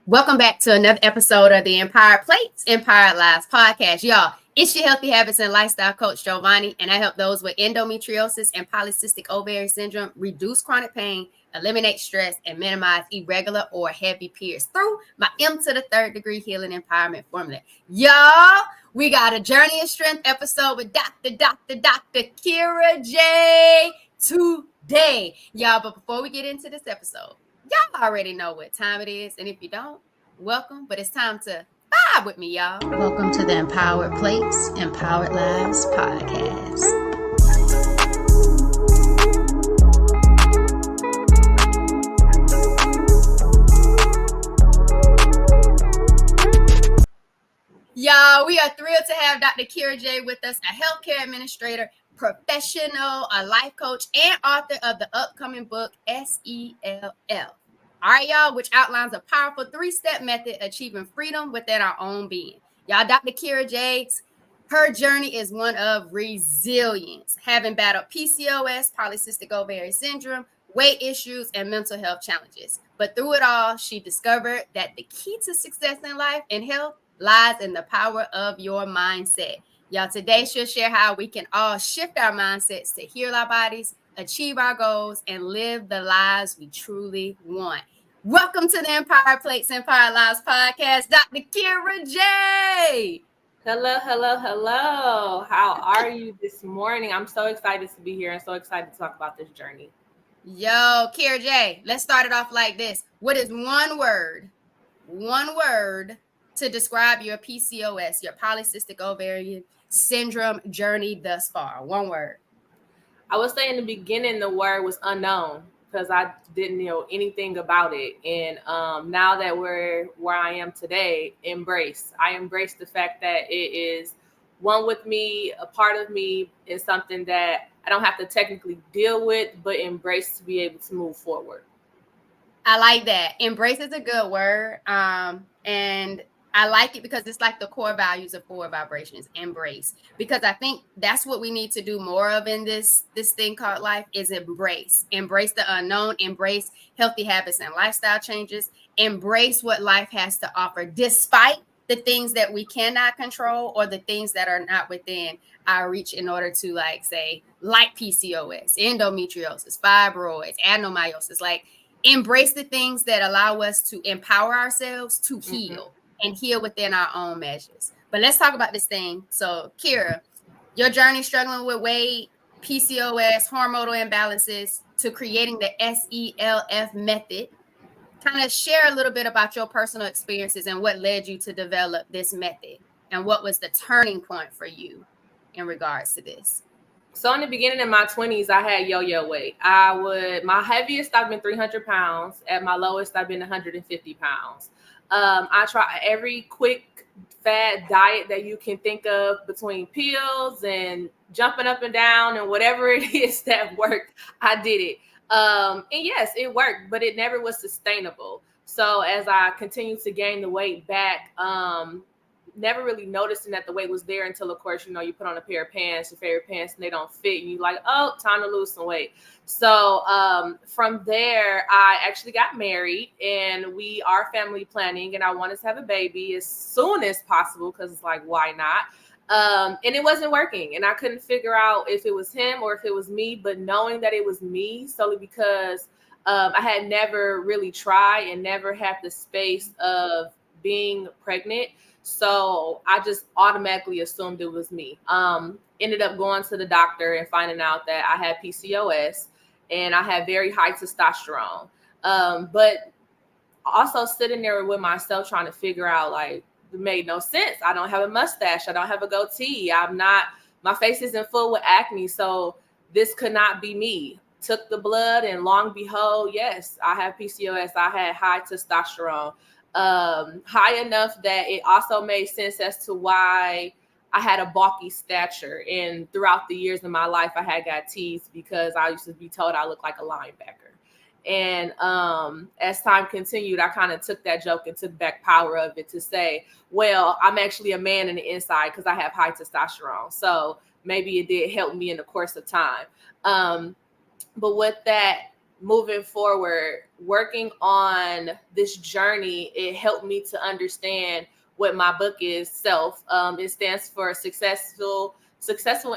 Welcome back to another episode of the Empowered Plates, Empowered Lives podcast. Y'all, it's your healthy habits and lifestyle coach, Giovanni, and I help those with endometriosis and polycystic ovary syndrome reduce chronic pain, eliminate stress, and minimize irregular or heavy periods through my M to the third degree healing empowerment formula. Y'all, we got a Journey of Strength episode with Dr. Kira J today. Y'all, but before we get into this episode, y'all already know what time it is, and if you don't, welcome, but it's time to vibe with me, y'all. Welcome to the Empowered Plates, Empowered Lives podcast. Y'all, we are thrilled to have Dr. Kira J with us, a healthcare administrator, professional, a life coach, and author of the upcoming book, S.E.L.F. All right, y'all, which outlines a powerful 3-step method achieving freedom within our own being. Y'all, Dr. Kira J, her journey is one of resilience, having battled PCOS, polycystic ovary syndrome, weight issues, and mental health challenges. But through it all, she discovered that the key to success in life and health lies in the power of your mindset. Y'all, today she'll share how we can all shift our mindsets to heal our bodies, achieve our goals, and live the lives we truly want. Welcome to the Empowered Plates, Empowered Lives podcast, Dr. Kira J. Hello. How are you this morning? I'm so excited to be here and so excited to talk about this journey. Yo, Kira J, let's start it off like this. What is one word to describe your PCOS, your polycystic ovarian syndrome journey thus far? One word. I would say in the beginning, the word was unknown because I didn't know anything about it. And now that we're where I am today, embrace. I embrace the fact that it is one with me, a part of me, is something that I don't have to technically deal with, but embrace to be able to move forward. I like that. Embrace is a good word. And I like it because it's like the core values of Forward Vibrations, embrace. Because I think that's what we need to do more of in this thing called life is embrace. Embrace the unknown, embrace healthy habits and lifestyle changes, embrace what life has to offer, despite the things that we cannot control or the things that are not within our reach in order to, like, say, like PCOS, endometriosis, fibroids, adenomyosis, like embrace the things that allow us to empower ourselves to heal. And heal within our own measures. But let's talk about this thing. So, Kira, your journey struggling with weight, PCOS, hormonal imbalances, to creating the S.E.L.F method. Kind of share a little bit about your personal experiences and what led you to develop this method, and what was the turning point for you in regards to this. So in the beginning of my 20s, I had yo-yo weight. My heaviest, I've been 300 pounds. At my lowest, I've been 150 pounds. I try every quick fad diet that you can think of, between pills and jumping up and down and whatever it is that worked. I did it. And yes, it worked, but it never was sustainable. So as I continued to gain the weight back, never really noticing that the weight was there until, of course, you put on a pair of pants, your favorite pants, and they don't fit. And you're like, oh, time to lose some weight. So from there, I actually got married, and we are family planning, and I wanted to have a baby as soon as possible because it's like, why not? And it wasn't working, and I couldn't figure out if it was him or if it was me, but knowing that it was me solely because I had never really tried and never had the space of being pregnant. So I just automatically assumed it was me. Ended up going to the doctor and finding out that I had PCOS and I had very high testosterone. But also sitting there with myself trying to figure out, like, it made no sense. I don't have a mustache. I don't have a goatee. My face isn't full with acne. So this could not be me. Took the blood, and long and behold, yes, I have PCOS. I had high testosterone. High enough that it also made sense as to why I had a bulky stature. And throughout the years of my life, I had got teased because I used to be told I looked like a linebacker. And as time continued, I kind of took that joke and took back power of it to say, well, I'm actually a man in the inside because I have high testosterone. So maybe it did help me in the course of time. But with that, moving forward, working on this journey, it helped me to understand what my book is, S.E.L.F. It stands for successful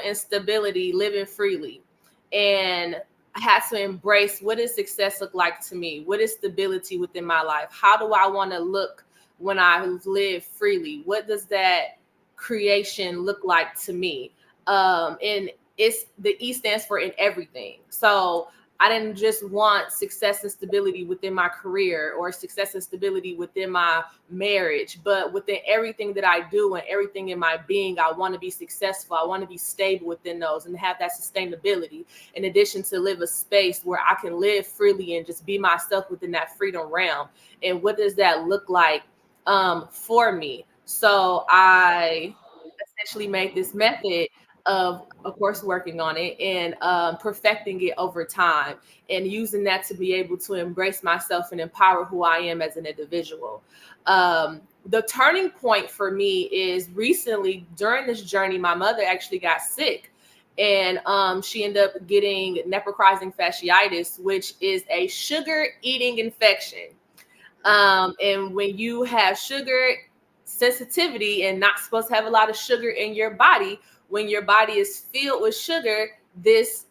and stability, living freely. And I had to embrace, what does success look like to me? What is stability within my life? How do I want to look when I live freely? What does that creation look like to me? And it's the E stands for in everything. So I didn't just want success and stability within my career or success and stability within my marriage, but within everything that I do and everything in my being, I want to be successful. I want to be stable within those and have that sustainability, in addition to live a space where I can live freely and just be myself within that freedom realm. And what does that look like for me? So I essentially made this method of course, working on it and perfecting it over time, and using that to be able to embrace myself and empower who I am as an individual. The turning point for me is recently during this journey, my mother actually got sick, and she ended up getting nephrochizing fasciitis, which is a sugar eating infection. And when you have sugar sensitivity and not supposed to have a lot of sugar in your body, when your body is filled with sugar, this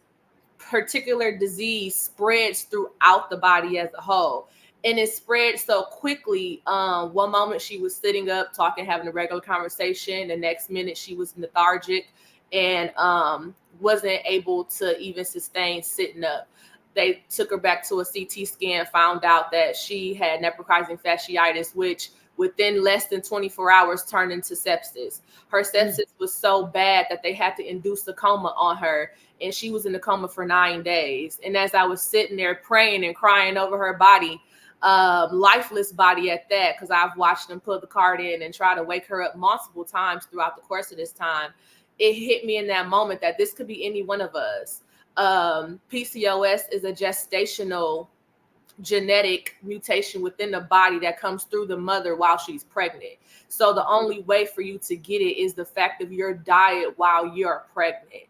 particular disease spreads throughout the body as a whole. And it spread so quickly. One moment she was sitting up, talking, having a regular conversation. The next minute she was lethargic and wasn't able to even sustain sitting up. They took her back to a CT scan, found out that she had nephrochizing fasciitis, which within less than 24 hours turned into sepsis. Her sepsis was so bad that they had to induce a coma on her, and she was in the coma for 9 days. And as I was sitting there praying and crying over her body, lifeless body at that, because I've watched them put the card in and try to wake her up multiple times throughout the course of this time, it hit me in that moment that this could be any one of us. PCOS is a gestational genetic mutation within the body that comes through the mother while she's pregnant. So the only way for you to get it is the fact of your diet while you're pregnant.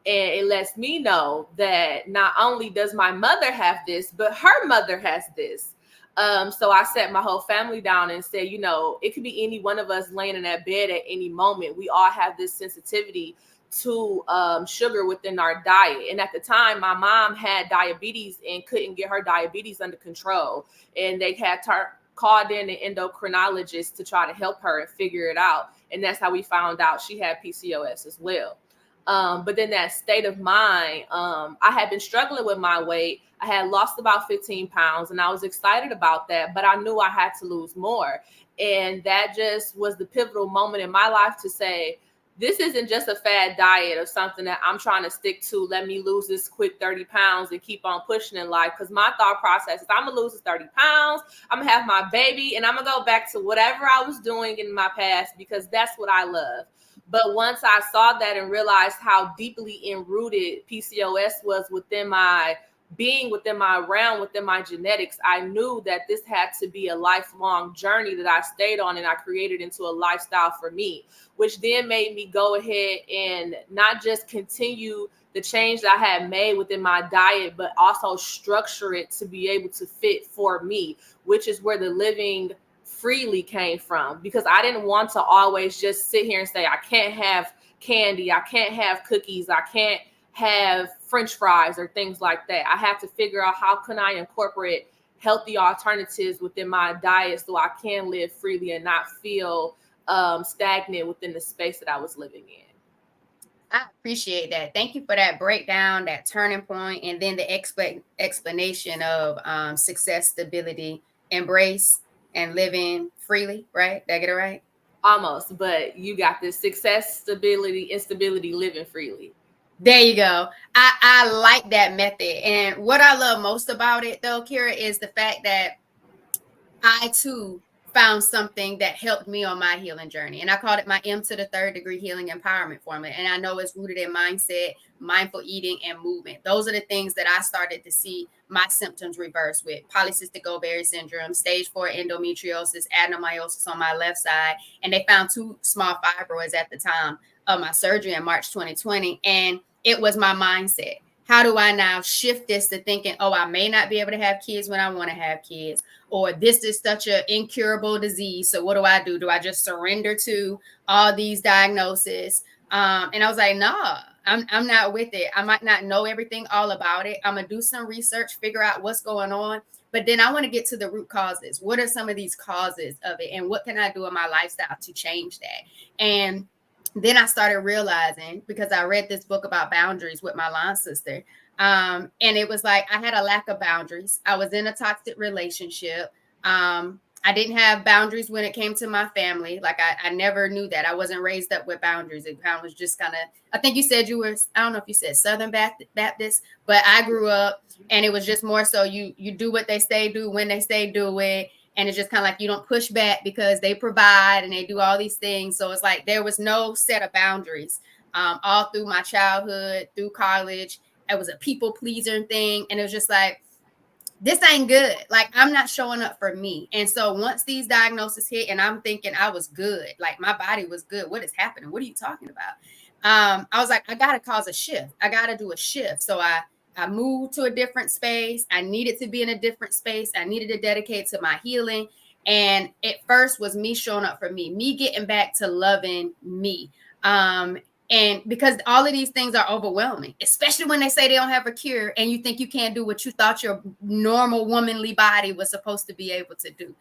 And it lets me know that not only does my mother have this, but her mother has this. So I sat my whole family down and said, you know, it could be any one of us laying in that bed at any moment. We all have this sensitivity to sugar within our diet. And at the time, my mom had diabetes and couldn't get her diabetes under control. And they had called in an endocrinologist to try to help her and figure it out. And that's how we found out she had PCOS as well. But then that state of mind, I had been struggling with my weight. I had lost about 15 pounds and I was excited about that, but I knew I had to lose more. And that just was the pivotal moment in my life to say, this isn't just a fad diet or something that I'm trying to stick to. Let me lose this quick 30 pounds and keep on pushing in life. Because my thought process is I'm going to lose this 30 pounds. I'm going to have my baby and I'm going to go back to whatever I was doing in my past because that's what I love. But once I saw that and realized how deeply enrooted PCOS was within my being, within my realm, within my genetics, I knew that this had to be a lifelong journey that I stayed on and I created into a lifestyle for me, which then made me go ahead and not just continue the change that I had made within my diet, but also structure it to be able to fit for me, which is where the living freely came from, because I didn't want to always just sit here and say, I can't have candy, I can't have cookies, I can't have French fries or things like that. I had to figure out how can I incorporate healthy alternatives within my diet so I can live freely and not feel stagnant within the space that I was living in. I appreciate that. Thank you for that breakdown, that turning point, and then the explanation of success, stability, embrace, and living freely, right? Did I get it right? Almost, but you got this: success, stability, instability, living freely. There you go. I like that method. And what I love most about it, though, Kira, is the fact that I too found something that helped me on my healing journey. And I called it my M to the third degree healing empowerment formula. And I know it's rooted in mindset, mindful eating, and movement. Those are the things that I started to see my symptoms reverse with: polycystic ovary syndrome, stage 4 endometriosis, adenomyosis on my left side. And they found 2 small fibroids at the time of my surgery in March 2020. And it was my mindset. how do I now shift this to thinking, oh, I may not be able to have kids when I want to have kids, or this is such an incurable disease. So what do? Do I just surrender to all these diagnoses? And I was like, nah, I'm not with it. I might not know everything all about it. I'm gonna do some research, figure out what's going on, but then I want to get to the root causes. What are some of these causes of it, and what can I do in my lifestyle to change that? And then I started realizing, because I read this book about boundaries with my line sister. And it was like I had a lack of boundaries. I was in a toxic relationship. I didn't have boundaries when it came to my family. Like I never knew that. I wasn't raised up with boundaries. It kind of was just kind of, I think you said you were, I don't know if you said Southern Baptist, but I grew up and it was just more so you do what they say do when they say do it. And it's just kind of like you don't push back because they provide and they do all these things. So it's like there was no set of boundaries all through my childhood, through college. It was a people pleaser thing. And it was just like, this ain't good. Like, I'm not showing up for me. And so once these diagnoses hit and I'm thinking I was good, like my body was good. What is happening? What are you talking about? I was like, I got to cause a shift. I got to do a shift. So I moved to a different space. I needed to be in a different space. I needed to dedicate to my healing. And at first was me showing up for me getting back to loving me. And because all of these things are overwhelming, especially when they say they don't have a cure and you think you can't do what you thought your normal womanly body was supposed to be able to do.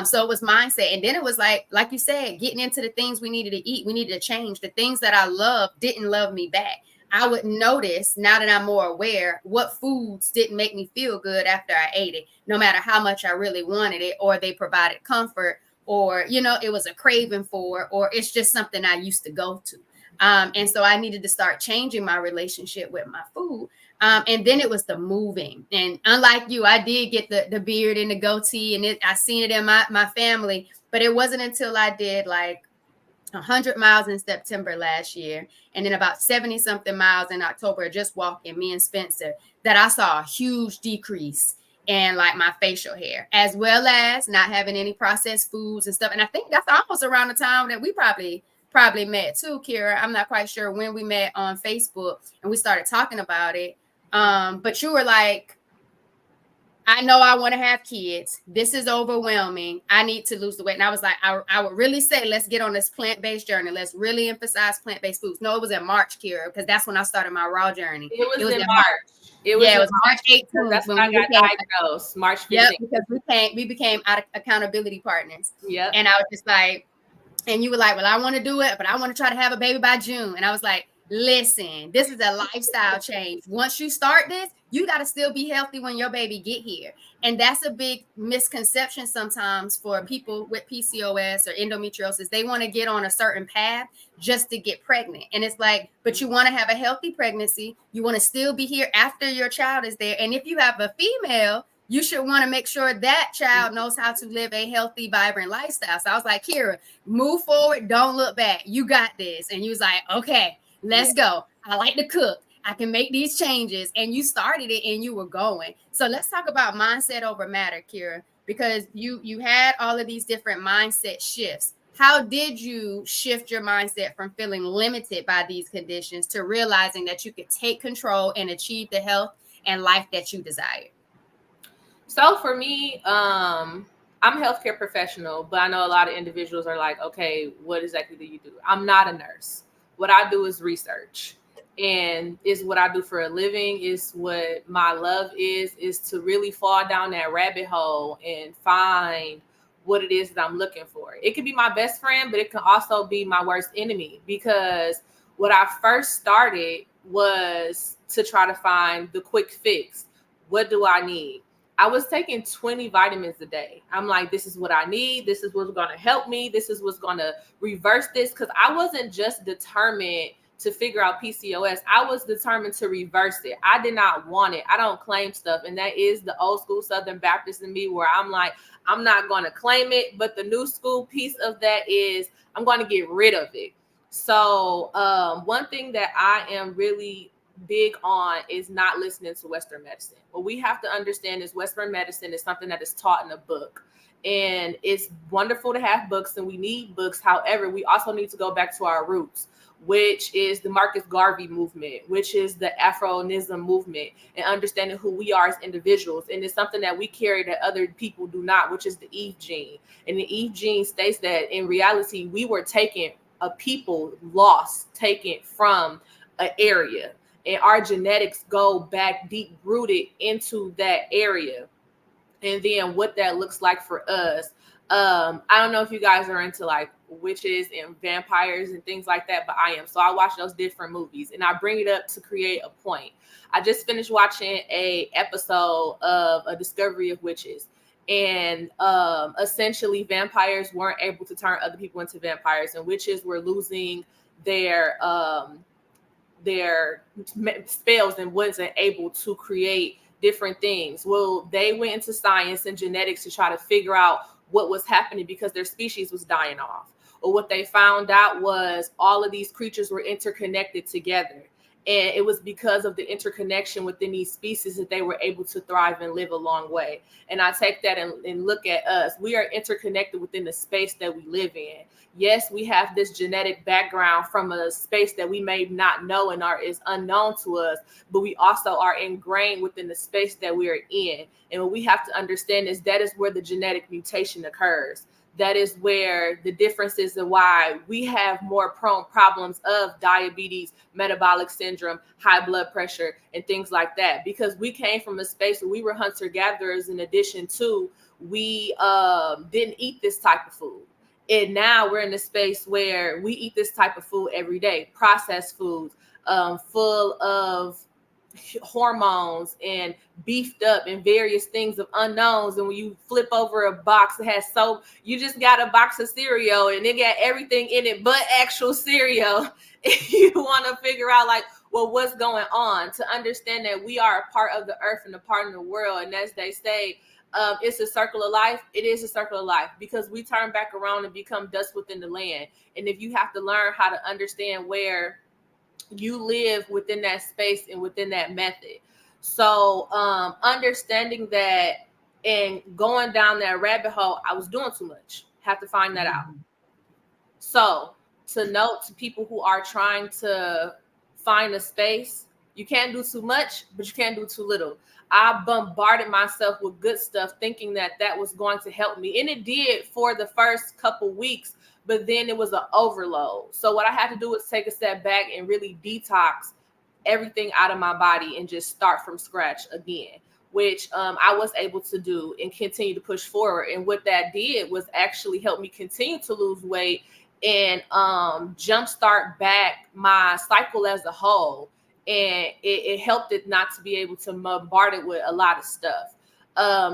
So it was mindset. And then it was like you said, getting into the things we needed to eat. We needed to change. The things that I loved didn't love me back. I would notice, now that I'm more aware, what foods didn't make me feel good after I ate it, no matter how much I really wanted it, or they provided comfort, or, it was a craving for, or it's just something I used to go to. And so I needed to start changing my relationship with my food. And then it was the moving. And unlike you, I did get the beard and the goatee, and I seen it in my family. But it wasn't until I did like 100 miles in September last year, and then about 70 something miles in October, just walking, me and Spencer, that I saw a huge decrease in like my facial hair, as well as not having any processed foods and stuff. And I think that's almost around the time that we probably met too, Kira. I'm not quite sure when we met on Facebook and we started talking about it. But you were like, I know I want to have kids. This is overwhelming. I need to lose the weight. And I was like, I would really say, let's get on this plant-based journey. Let's really emphasize plant-based foods. No, it was in March, Kira, because that's when I started my raw journey. It was in March. It was March 18th. That's when I got diagnosed. March 15th. Yep, because we became accountability partners. Yep. And I was just like, and you were like, well, I want to do it, but I want to try to have a baby by June. And I was like, listen, this is a lifestyle change. Once you start this, you got to still be healthy when your baby get here. And that's a big misconception sometimes for people with PCOS or endometriosis. They want to get on a certain path just to get pregnant. And it's like, but you want to have a healthy pregnancy. You want to still be here after your child is there. And if you have a female, you should want to make sure that child knows how to live a healthy, vibrant lifestyle. So I was like, Kira, move forward. Don't look back. You got this. And you was like, okay, let's go. I like to cook. I can make these changes. And you started it and you were going. So let's talk about mindset over matter, Kira, because you had all of these different mindset shifts. How did you shift your mindset from feeling limited by these conditions to realizing that you could take control and achieve the health and life that you desire? So for me, I'm a healthcare professional, but I know a lot of individuals are like, okay, what exactly do you do? I'm not a nurse. What I do is research, and is what I do for a living, is what my love is to really fall down that rabbit hole and find what it is that I'm looking for. It could be my best friend, but it can also be my worst enemy, because what I first started was to try to find the quick fix. What do I need? I was taking 20 vitamins a day. I'm like, this is what I need. This is what's going to help me. This is what's going to reverse this. Because I wasn't just determined to figure out PCOS. I was determined to reverse it. I did not want it. I don't claim stuff. And that is the old school Southern Baptist in me, where I'm like, I'm not going to claim it. But the new school piece of that is I'm going to get rid of it. So one thing that I am really big on is not listening to Western medicine. What we have to understand is Western medicine is something that is taught in a book. And it's wonderful to have books and we need books. However, we also need to go back to our roots. which is the Marcus Garvey movement, which is the Afronism movement, and understanding who we are as individuals. And it's something that we carry that other people do not, which is the Eve gene. And the Eve gene states that in reality, we were taken, a people lost, taken from an area. And our genetics go back deep rooted into that area. And then what that looks like for us. I don't know if you guys are into like witches and vampires and things like that, but I am. So I watch those different movies and I bring it up to create a point. I just finished watching a episode of A Discovery of Witches. And essentially vampires weren't able to turn other people into vampires, and witches were losing their spells and wasn't able to create different things. Well, they went into science and genetics to try to figure out what was happening because their species was dying off. Or what they found out was all of these creatures were interconnected together. And it was because of the interconnection within these species that they were able to thrive and live a long way. And I take that and look at us. We are interconnected within the space that we live in. Yes, we have this genetic background from a space that we may not know and is unknown to us, but we also are ingrained within the space that we are in. And what we have to understand is that is where the genetic mutation occurs. That is where the difference is and why we have more prone problems of diabetes, metabolic syndrome, high blood pressure, and things like that. Because we came from a space where we were hunter-gatherers in addition to we didn't eat this type of food. And now we're in a space where we eat this type of food every day, processed foods, full of hormones and beefed up and various things of unknowns. And when you flip over a box that has soap, you just got a box of cereal and it got everything in it but actual cereal. If you want to figure out like, well, what's going on, to understand that we are a part of the earth and a part of the world. And as they say, it's a circle of life. It is a circle of life because we turn back around and become dust within the land. And if you have to learn how to understand where you live within that space and within that method. So understanding that and going down that rabbit hole, I was doing too much. Have to find that out. So to note to people who are trying to find a space, you can't do too much, but you can't do too little. I bombarded myself with good stuff thinking that that was going to help me. And it did for the first couple weeks, but then it was an overload. So what I had to do was take a step back and really detox everything out of my body and just start from scratch again, which I was able to do and continue to push forward. And what that did was actually help me continue to lose weight and jumpstart back my cycle as a whole. And it helped it not to be able to bombard it with a lot of stuff.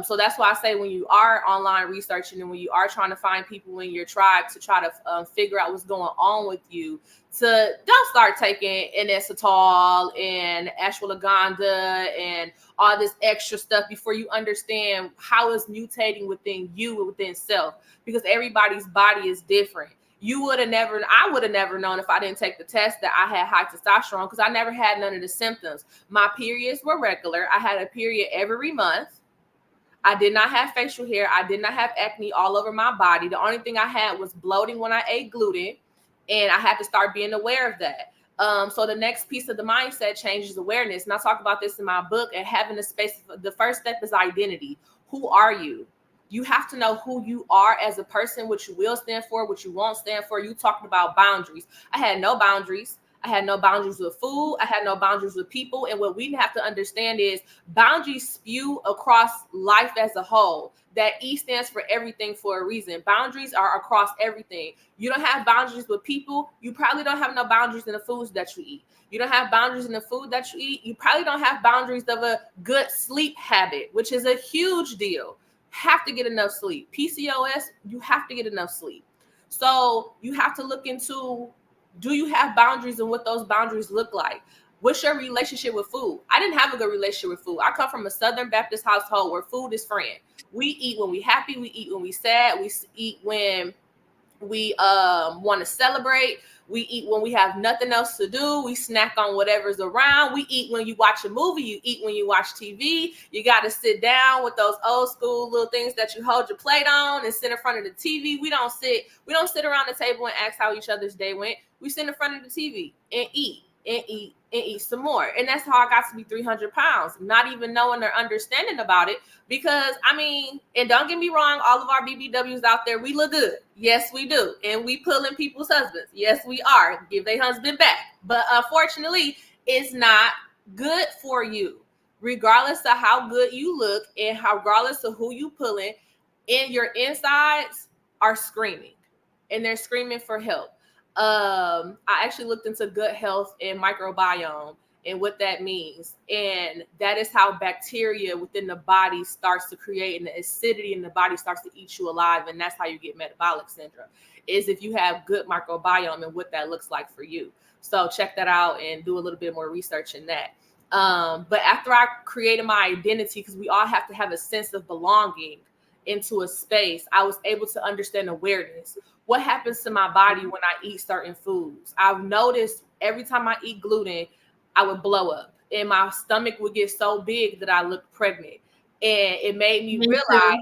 So that's why I say when you are online researching and when you are trying to find people in your tribe to try to figure out what's going on with you, to don't start taking inositol and ashwagandha and all this extra stuff before you understand how it's mutating within you, within self, because everybody's body is different. I would have never known if I didn't take the test that I had high testosterone because I never had none of the symptoms. My periods were regular. I had a period every month. I did not have facial hair. I did not have acne all over my body. The only thing I had was bloating when I ate gluten, and I had to start being aware of that. So the next piece of the mindset change is awareness. And I talk about this in my book, and having a space. The first step is identity. Who are you? You have to know who you are as a person, what you will stand for, what you won't stand for. You talking about boundaries. I had no boundaries. I had no boundaries with food. I had no boundaries with people. And what we have to understand is boundaries spew across life as a whole. That E stands for everything for a reason. Boundaries are across everything. You don't have boundaries with people. You probably don't have no boundaries in the foods that you eat. You don't have boundaries in the food that you eat. You probably don't have boundaries of a good sleep habit, which is a huge deal. Have to get enough sleep. PCOS, you have to get enough sleep. So you have to look into, do you have boundaries and what those boundaries look like? What's your relationship with food? I didn't have a good relationship with food. I come from a Southern Baptist household where food is friend. We eat when we happy. We eat when we sad. We eat when We want to celebrate. We eat when we have nothing else to do. We snack on whatever's around. We eat when you watch a movie. You eat when you watch TV. You got to sit down with those old school little things that you hold your plate on and sit in front of the TV. We don't sit around the table and ask how each other's day went. We sit in front of the TV and eat and eat and eat some more. And that's how I got to be 300 pounds, not even knowing or understanding about it. Because, I mean, and don't get me wrong, all of our BBWs out there, we look good. Yes, we do. And we pulling people's husbands. Yes, we are. Give their husband back. But unfortunately, it's not good for you. Regardless of how good you look and regardless of who you pulling, in your insides are screaming. And they're screaming for help. I actually looked into gut health and microbiome and what that means. And that is how bacteria within the body starts to create, and the acidity in the body starts to eat you alive. And that's how you get metabolic syndrome, is if you have good microbiome and what that looks like for you. So check that out and do a little bit more research in that. But after I created my identity, because we all have to have a sense of belonging into a space, I was able to understand awareness. What happens to my body when I eat certain foods? I've noticed every time I eat gluten, I would blow up and my stomach would get so big that I looked pregnant. And it made me realize,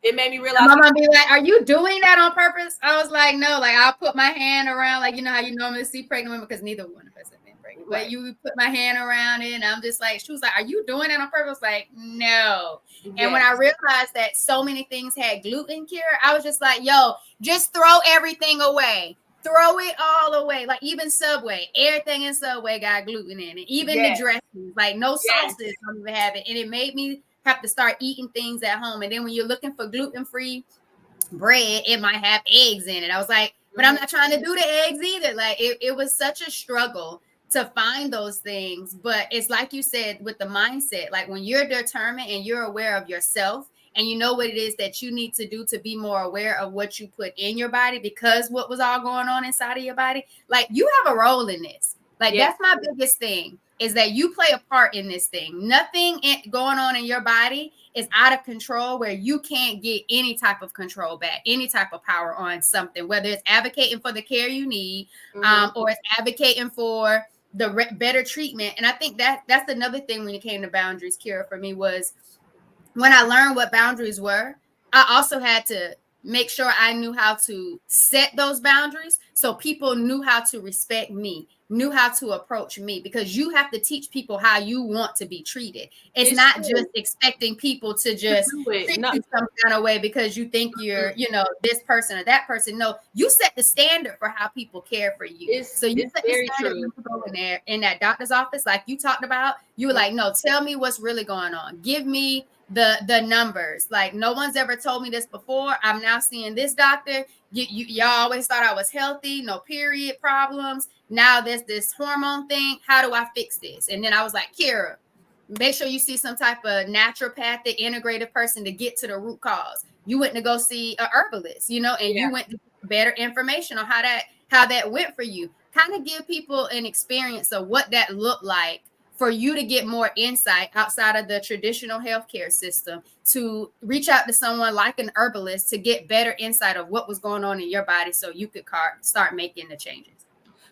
it made me realize. My mom be like, "Are you doing that on purpose?" I was like, "No, like I'll put my hand around, like, you know how you normally see pregnant women, because neither one of us have been pregnant, right. But you put my hand around it and I'm just like," she was like, "Are you doing that on purpose?" Like, no. Yes. And when I realized that so many things had gluten cure, I was just like, yo, just throw everything away. Throw it all away. Like even Subway, everything in Subway got gluten in it. Even the dressings, like no sauces don't even have it. And it made me have to start eating things at home. And then when you're looking for gluten-free bread, it might have eggs in it. I was like, but I'm not trying to do the eggs either. Like it was such a struggle to find those things. But it's like you said, with the mindset, like when you're determined and you're aware of yourself and you know what it is that you need to do to be more aware of what you put in your body, because what was all going on inside of your body, like you have a role in this. Like that's my biggest thing, is that you play a part in this thing. Nothing going on in your body is out of control where you can't get any type of control back, any type of power on something, whether it's advocating for the care you need, or it's advocating for the better treatment. And I think that's another thing when it came to boundaries, Kira, for me, was when I learned what boundaries were, I also had to make sure I knew how to set those boundaries so people knew how to respect me, knew how to approach me, because you have to teach people how you want to be treated. It's not true. Just expecting people to just treat you some kind of way because you think you're, this person or that person. No, you set the standard for how people care for you. So you set the standard when you go in there in that doctor's office, like you talked about. You were like, no, tell me what's really going on. Give me the numbers. Like no one's ever told me this before. I'm now seeing this doctor. Y'all always thought I was healthy, no period problems. Now there's this hormone thing. How do I fix this? And then I was like, Kira, make sure you see some type of naturopathic integrative person to get to the root cause. You went to go see a herbalist, and you went to get better information on how that went for you. Kind of give people an experience of what that looked like for you to get more insight outside of the traditional healthcare system, to reach out to someone like an herbalist to get better insight of what was going on in your body so you could start making the changes.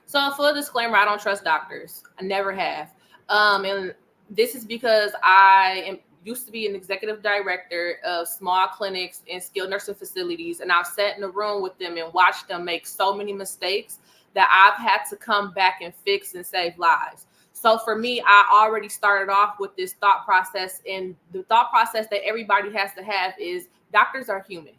So full disclaimer, I don't trust doctors. I never have. And this is because I used to be an executive director of small clinics and skilled nursing facilities. And I've sat in a room with them and watched them make so many mistakes that I've had to come back and fix and save lives. So for me, I already started off with this thought process, and the thought process that everybody has to have is doctors are human.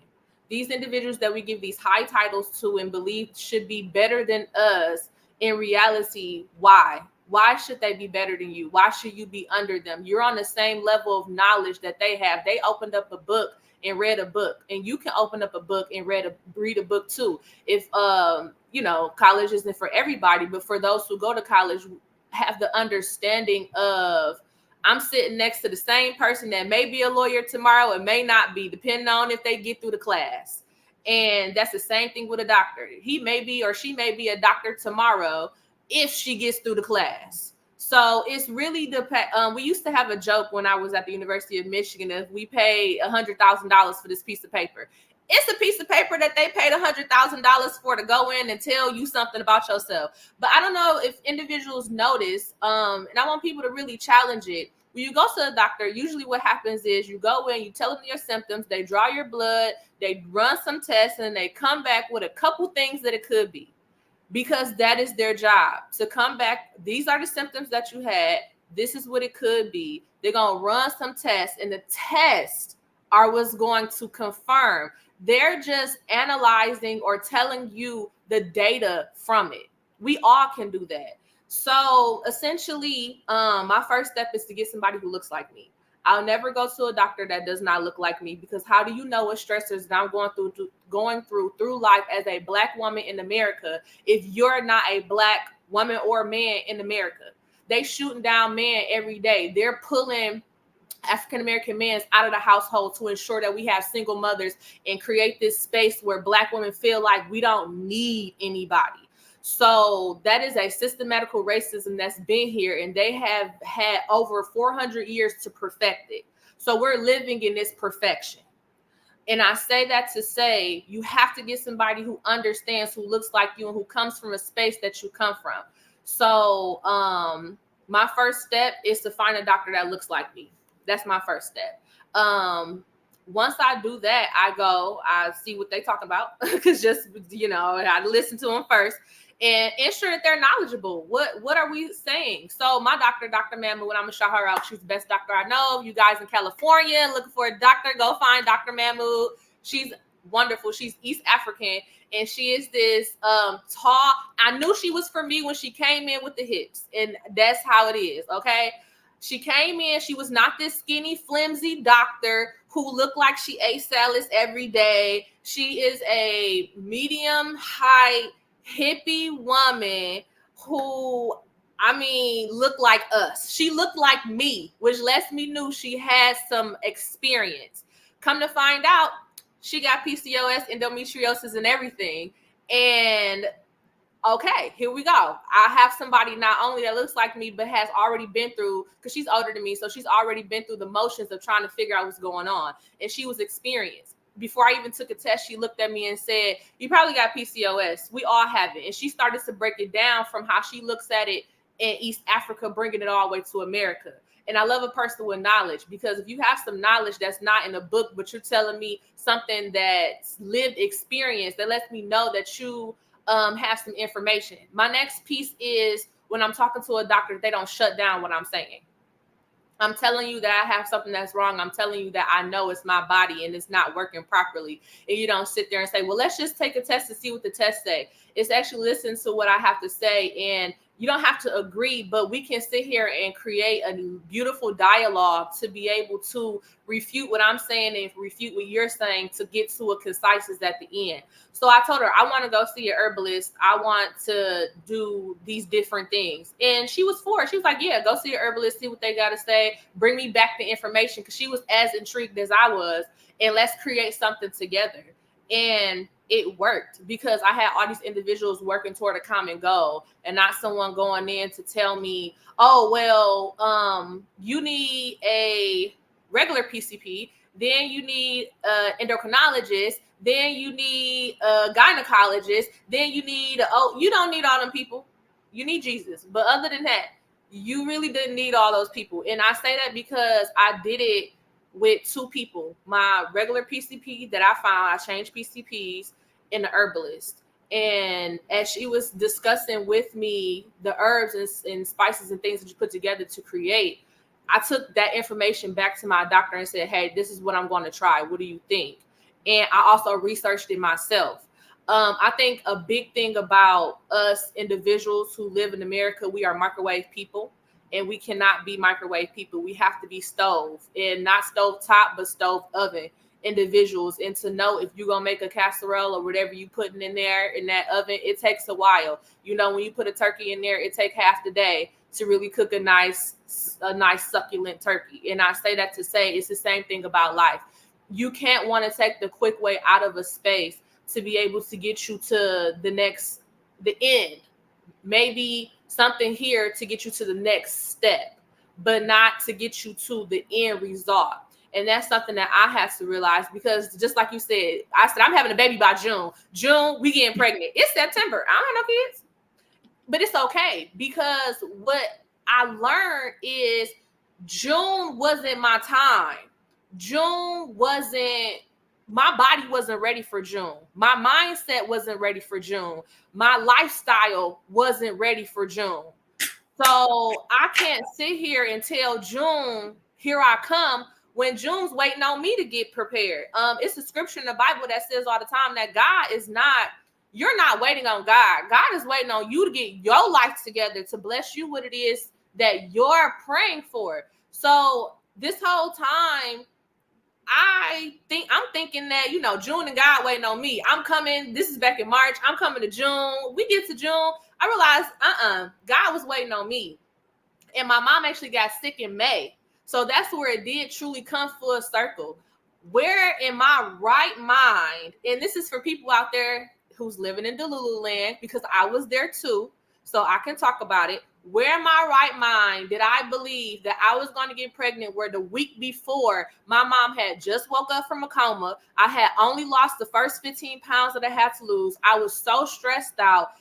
These individuals that we give these high titles to and believe should be better than us, in reality, why? Why should they be better than you? Why should you be under them? You're on the same level of knowledge that they have. They opened up a book and read a book, and you can open up a book and read a book too. If college isn't for everybody, but for those who go to college, have the understanding of, I'm sitting next to the same person that may be a lawyer tomorrow and may not be, depending on if they get through the class. And that's the same thing with a doctor. He may be or she may be a doctor tomorrow if she gets through the class. So it's really we used to have a joke when I was at the University of Michigan. If we paid $100,000 for this piece of paper, It's a piece of paper that they paid $100,000 for to go in and tell you something about yourself. But I don't know if individuals notice, and I want people to really challenge it. When you go to a doctor, usually what happens is you go in, you tell them your symptoms, they draw your blood, they run some tests, and they come back with a couple things that it could be. Because that is their job, to come back. These are the symptoms that you had. This is what it could be. They're going to run some tests, and the tests are what's going to confirm. They're just analyzing or telling you the data from it. We all can do that. So essentially, my first step is to get somebody who looks like me. I'll never go to a doctor that does not look like me, because how do you know what stressors that I'm going through life as a Black woman in America if you're not a Black woman or man in America? They shooting down men every day. They're pulling African-American men out of the household to ensure that we have single mothers and create this space where Black women feel like we don't need anybody. So that is a systematical racism that's been here, and they have had over 400 years to perfect it. So we're living in this perfection. And I say that to say you have to get somebody who understands, who looks like you, and who comes from a space that you come from. So my first step is to find a doctor that looks like me. That's my first step. Once I do that, I see what they talk about, because just, I listen to them first and ensure that they're knowledgeable. What are we saying? So my doctor, Dr. Mamu, when I'm gonna shout her out, she's the best doctor I know. You guys in California looking for a doctor, go find Dr. Mamu. She's wonderful. She's East African, and she is this tall. I knew she was for me when she came in with the hips, and that's how it is. Okay. She came in, she was not this skinny, flimsy doctor who looked like she ate salads every day. She is a medium height hippie woman who, looked like us. She looked like me, which lets me know she has some experience. Come to find out, she got PCOS, endometriosis, and everything. And okay, here we go. I have somebody not only that looks like me, but has already been through, because she's older than me, so she's already been through the motions of trying to figure out what's going on. And she was experienced. Before I even took a test, she looked at me and said, you probably got PCOS. We all have it. And she started to break it down from how she looks at it in East Africa, bringing it all the way to America. And I love a person with knowledge, because if you have some knowledge that's not in a book, but you're telling me something that's lived experience, that lets me know that you have some information. My next piece is, when I'm talking to a doctor, they don't shut down what I'm saying. I'm telling you that I have something that's wrong. I'm telling you that I know it's my body and it's not working properly. And you don't sit there and say, well, let's just take a test to see what the test say. It's actually listen to what I have to say. And you don't have to agree, but we can sit here and create a beautiful dialogue to be able to refute what I'm saying and refute what you're saying, to get to a conciseness at the end. So I told her, I want to go see a herbalist. I want to do these different things. And she was for it. She was like, yeah, go see a herbalist, see what they got to say. Bring me back the information, because she was as intrigued as I was. And let's create something together. And it worked, because I had all these individuals working toward a common goal, and not someone going in to tell me, oh, well, you need a regular PCP, then you need an endocrinologist, then you need a gynecologist, then you need, you don't need all them people. You need Jesus. But other than that, you really didn't need all those people. And I say that because I did it with two people. My regular PCP that I found, I changed PCPs, and the herbalist. And as she was discussing with me the herbs and spices and things that you put together to create, I took that information back to my doctor and said, hey, this is what I'm going to try. What do you think? And I also researched it myself. I think a big thing about us individuals who live in America, we are microwave people. And we cannot be microwave people. We have to be stove, and not stove top, but stove oven individuals. And to know if you're going to make a casserole or whatever you putting in there in that oven, it takes a while. You know, when you put a turkey in there, it takes half the day to really cook a nice succulent turkey. And I say that to say it's the same thing about life. You can't want to take the quick way out of a space to be able to get you to the end. Maybe something here to get you to the next step, but not to get you to the end result. And that's something that I had to realize, because just like you said, I said, I'm having a baby by June. June, we getting pregnant. It's September. I don't have no kids. But it's okay, because what I learned is June wasn't my time. June wasn't, my body wasn't ready for June. My mindset wasn't ready for June. My lifestyle wasn't ready for June. So I can't sit here and tell June, here I come, when June's waiting on me to get prepared. It's a scripture in the Bible that says all the time that God is not, you're not waiting on God. God is waiting on you to get your life together to bless you what it is that you're praying for. So this whole time, I'm thinking that, June and God waiting on me. I'm coming. This is back in March. I'm coming to June. We get to June. I realized, God was waiting on me. And my mom actually got sick in May. So that's where it did truly come full circle. Where in my right mind, and this is for people out there who's living in Delulu land, because I was there too, so I can talk about it. Where in my right mind did I believe that I was going to get pregnant, where the week before my mom had just woke up from a coma? I had only lost the first 15 pounds that I had to lose. I was so stressed out.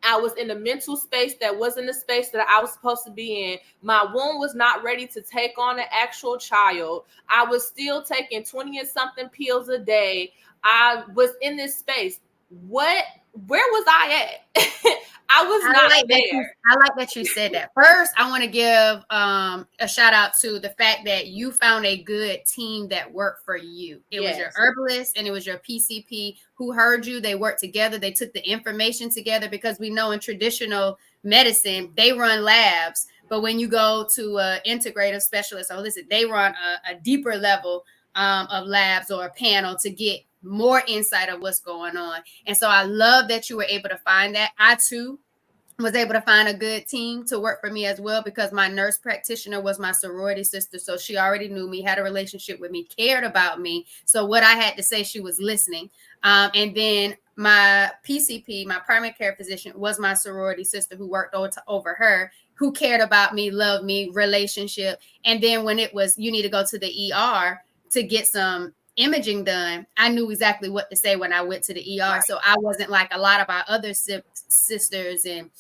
I was in a mental space that wasn't the space that I was supposed to be in. My womb was not ready to take on an actual child. I was still taking 20 and something pills a day. I was in this space. Where was I at? I was not there. I like that you said that. First, I want to give a shout out to the fact that you found a good team that worked for you. It was your herbalist and it was your PCP who heard you. They worked together. They took the information together, because we know in traditional medicine, they run labs. But when you go to an integrative specialist, they run a deeper level of labs or a panel to get more insight of what's going on. And so I love that you were able to find that. I too was able to find a good team to work for me as well, because my nurse practitioner was my sorority sister. So she already knew me, had a relationship with me, cared about me. So what I had to say, she was listening. And then my PCP, my primary care physician, was my sorority sister who worked over her, who cared about me, loved me, relationship. And then when it was, you need to go to the ER to get some imaging done, I knew exactly what to say when I went to the ER. Right. So I wasn't like a lot of our other sisters and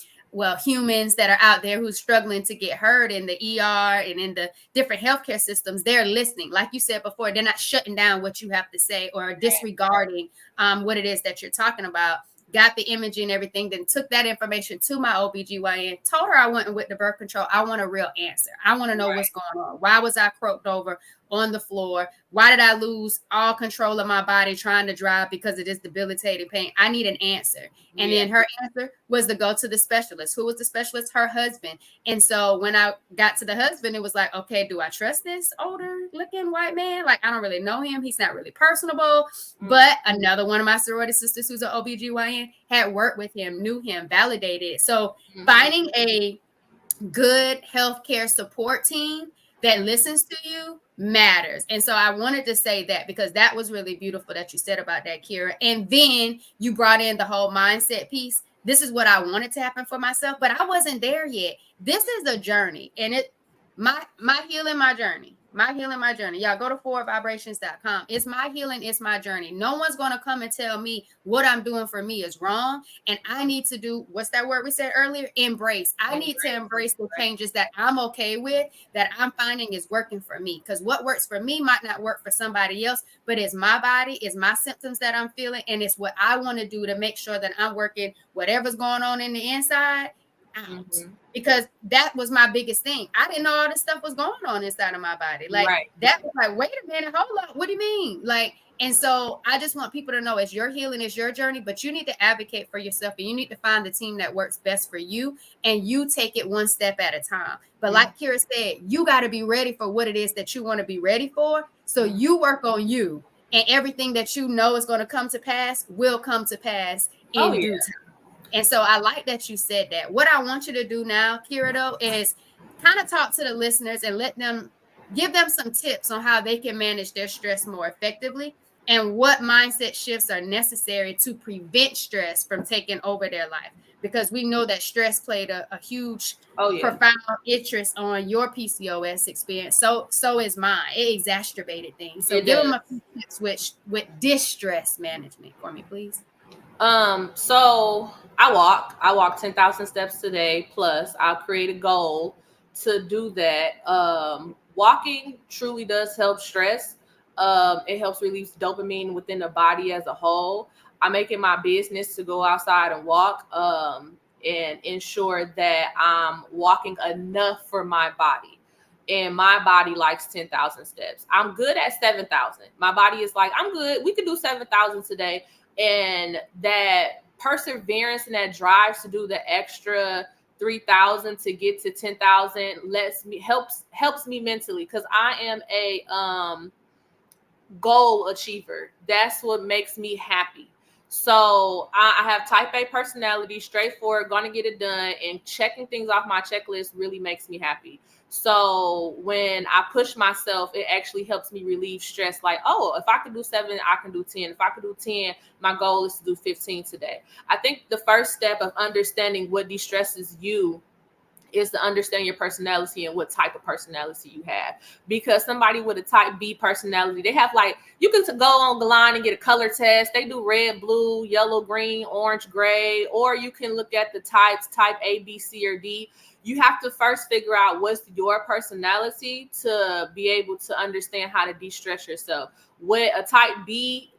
humans that are out there who's struggling to get heard in the ER and in the different healthcare systems. They're listening. Like you said before, they're not shutting down what you have to say or disregarding what it is that you're talking about. Got the imaging and everything, then took that information to my OBGYN, told her I went with the birth control. I want a real answer. I want to know what's going on. Why was I croaked over on the floor? Why did I lose all control of my body trying to drive because of this debilitating pain? I need an answer. And then her answer was to go to the specialist. Who was the specialist? Her husband. And so when I got to the husband, it was like, okay, do I trust this older looking white man? Like, I don't really know him. He's not really personable. But another one of my sorority sisters who's an OBGYN had worked with him, knew him, validated it. So finding a good healthcare support team that listens to you matters. And so I wanted to say that, because that was really beautiful that you said about that, Kira. And then you brought in the whole mindset piece. This is what I wanted to happen for myself, but I wasn't there yet. This is a journey, and my healing, my journey. My healing, my journey. Y'all go to 4vibrations.com. It's my healing. It's my journey. No one's going to come and tell me what I'm doing for me is wrong. And I need to do, what's that word we said earlier? Embrace. I need to embrace the changes that I'm okay with, that I'm finding is working for me. Because what works for me might not work for somebody else, but it's my body, it's my symptoms that I'm feeling. And it's what I want to do to make sure that I'm working whatever's going on in the inside out. Because that was my biggest thing. I didn't know all this stuff was going on inside of my body. Like that was like, wait a minute, hold up. What do you mean? Like, and so I just want people to know it's your healing, it's your journey, but you need to advocate for yourself, and you need to find the team that works best for you, and you take it one step at a time. But like Kira said, you got to be ready for what it is that you want to be ready for. So you work on you, and everything that you know is going to come to pass will come to pass in due time. And so I like that you said that. What I want you to do now, Kira, though, is kind of talk to the listeners and give them some tips on how they can manage their stress more effectively. and what mindset shifts are necessary to prevent stress from taking over their life. Because we know that stress played a huge, profound interest on your PCOS experience. So is mine. It exacerbated things. So give them a few tips with distress management for me, please. So I walk 10,000 steps today. Plus I'll create a goal to do that. Walking truly does help stress. It helps release dopamine within the body as a whole. I make it my business to go outside and walk, and ensure that I'm walking enough for my body. And my body likes 10,000 steps. I'm good at 7,000. My body is like, I'm good. We could do 7,000 today. And that perseverance and that drive to do the extra 3,000 to get to 10,000 helps me mentally, because I am a goal achiever. That's what makes me happy. So I have type A personality, straightforward, gonna get it done, and checking things off my checklist really makes me happy. So when I push myself, it actually helps me relieve stress. Like, oh, if I could do 7, I can do 10. If I could do 10, my goal is to do 15 today. I think the first step of understanding what de-stresses you is to understand your personality and what type of personality you have. Because somebody with a type B personality, they have, like, you can go online and get a color test. They do red, blue, yellow, green, orange, gray, or you can look at the types, type A, B, C, or D. You have to first figure out what's your personality to be able to understand how to de-stress yourself. With a type B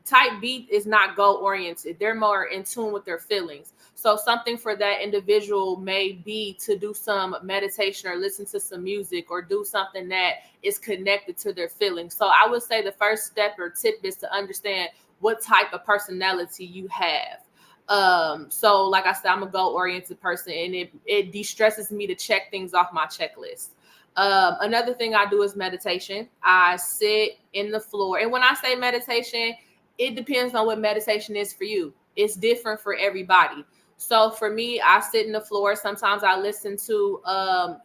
is not goal oriented. They're more in tune with their feelings. So something for that individual may be to do some meditation or listen to some music or do something that is connected to their feelings. So I would say the first step or tip is to understand what type of personality you have. So like I said, I'm a goal-oriented person, and it de-stresses me to check things off my checklist. Another thing I do is meditation. I sit in the floor. And when I say meditation, it depends on what meditation is for you. It's different for everybody. So for me, I sit in the floor. Sometimes I listen to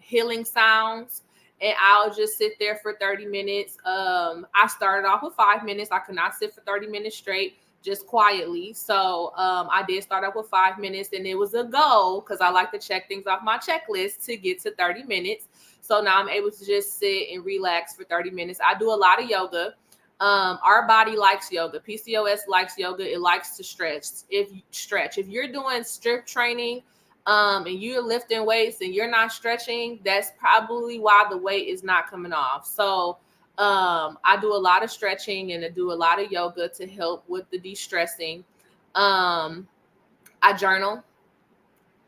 healing sounds, and I'll just sit there for 30 minutes. I started off with 5 minutes. I could not sit for 30 minutes straight, just quietly. So I did start off with 5 minutes, and it was a goal because I like to check things off my checklist to get to 30 minutes. So now I'm able to just sit and relax for 30 minutes. I do a lot of yoga. Our body likes yoga. PCOS likes yoga. It likes to stretch. If you're doing strength training, and you're lifting weights and you're not stretching, that's probably why the weight is not coming off. So I do a lot of stretching and I do a lot of yoga to help with the de-stressing. I journal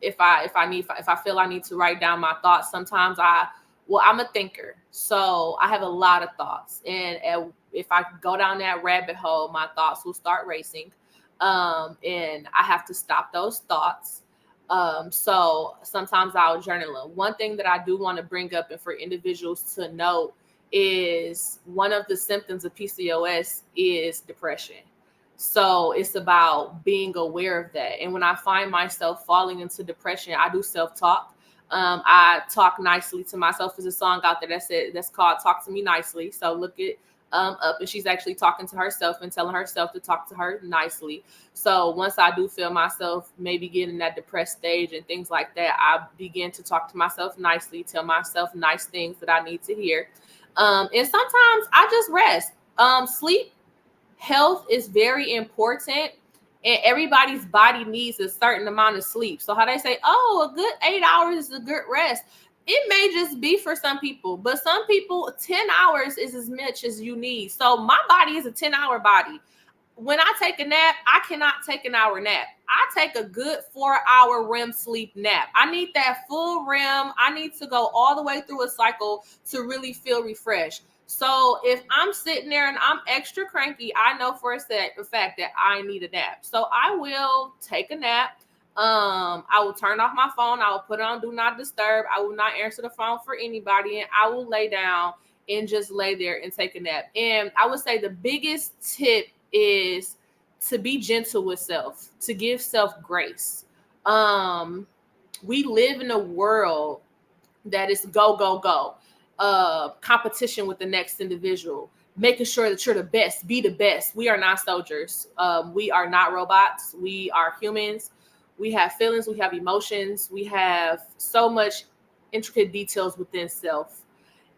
if I feel I need to write down my thoughts. Sometimes I'm a thinker, so I have a lot of thoughts, and if I go down that rabbit hole, my thoughts will start racing, and I have to stop those thoughts. So sometimes I'll journal them. One thing that I do want to bring up and for individuals to note is one of the symptoms of PCOS is depression. So it's about being aware of that. And when I find myself falling into depression, I do self-talk. I talk nicely to myself. There's a song out there that's called "Talk to Me Nicely." So look it up, and she's actually talking to herself and telling herself to talk to her nicely. So once I do feel myself maybe getting in that depressed stage and things like that, I begin to talk to myself nicely, tell myself nice things that I need to hear. And sometimes I just rest. Sleep health is very important, and everybody's body needs a certain amount of sleep. So how they say, oh, a good 8 hours is a good rest. It may just be for some people, but some people 10 hours is as much as you need. So my body is a 10-hour body. When I take a nap, I cannot take an hour nap. I take a good 4-hour REM sleep nap. I need that full REM. I need to go all the way through a cycle to really feel refreshed. So if I'm sitting there and I'm extra cranky, I know for a fact that I need a nap. So I will take a nap. I will turn off my phone. I will put on do not disturb. I will not answer the phone for anybody, and I will lay down and just lay there and take a nap. And I would say the biggest tip is to be gentle with self, to give self grace. We live in a world that is go, go, go. Competition with the next individual. making sure that you're the best, be the best. We are not soldiers. We are not robots. We are humans. We have feelings, we have emotions, we have so much intricate details within self.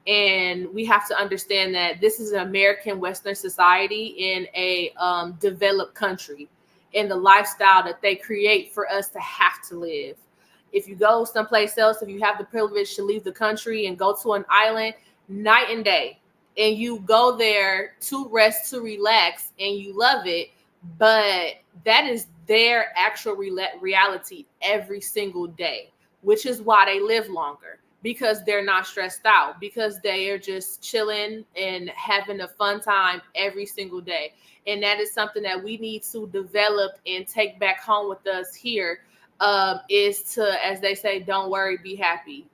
And we have to understand that this is an American Western society in a developed country, in the lifestyle that they create for us to have to live. If you go someplace else, if you have the privilege to leave the country and go to an island, night and day, and you go there to rest, to relax, and you love it, but that is their actual reality every single day, which is why they live longer, because they're not stressed out, because they are just chilling and having a fun time every single day. And that is something that we need to develop and take back home with us here, is to, as they say, don't worry, be happy.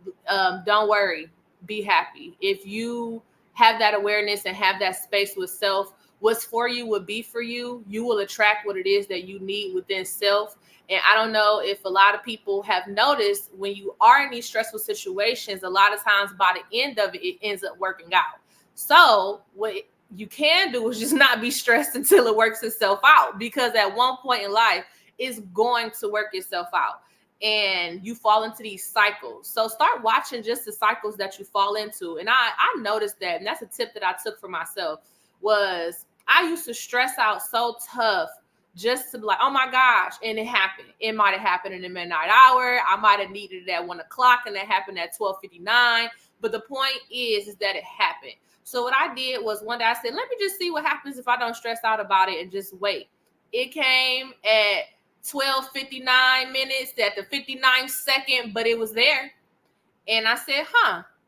Don't worry, be happy. If you have that awareness and have that space with self, what's for you will be for you. You will attract what it is that you need within self. And I don't know if a lot of people have noticed, when you are in these stressful situations, a lot of times by the end of it, it ends up working out. So what you can do is just not be stressed until it works itself out, because at one point in life, it's going to work itself out. And you fall into these cycles. So start watching just the cycles that you fall into. And I noticed that, and that's a tip that I took for myself, was I used to stress out so tough just to be like, oh my gosh, and it happened. It might have happened in the midnight hour. I might have needed it at 1 o'clock, and that happened at 12:59. But the point is that it happened. So what I did was, one day I said, let me just see what happens if I don't stress out about it and just wait. It came at 12:59 minutes, at the 59th second, but it was there. And I said,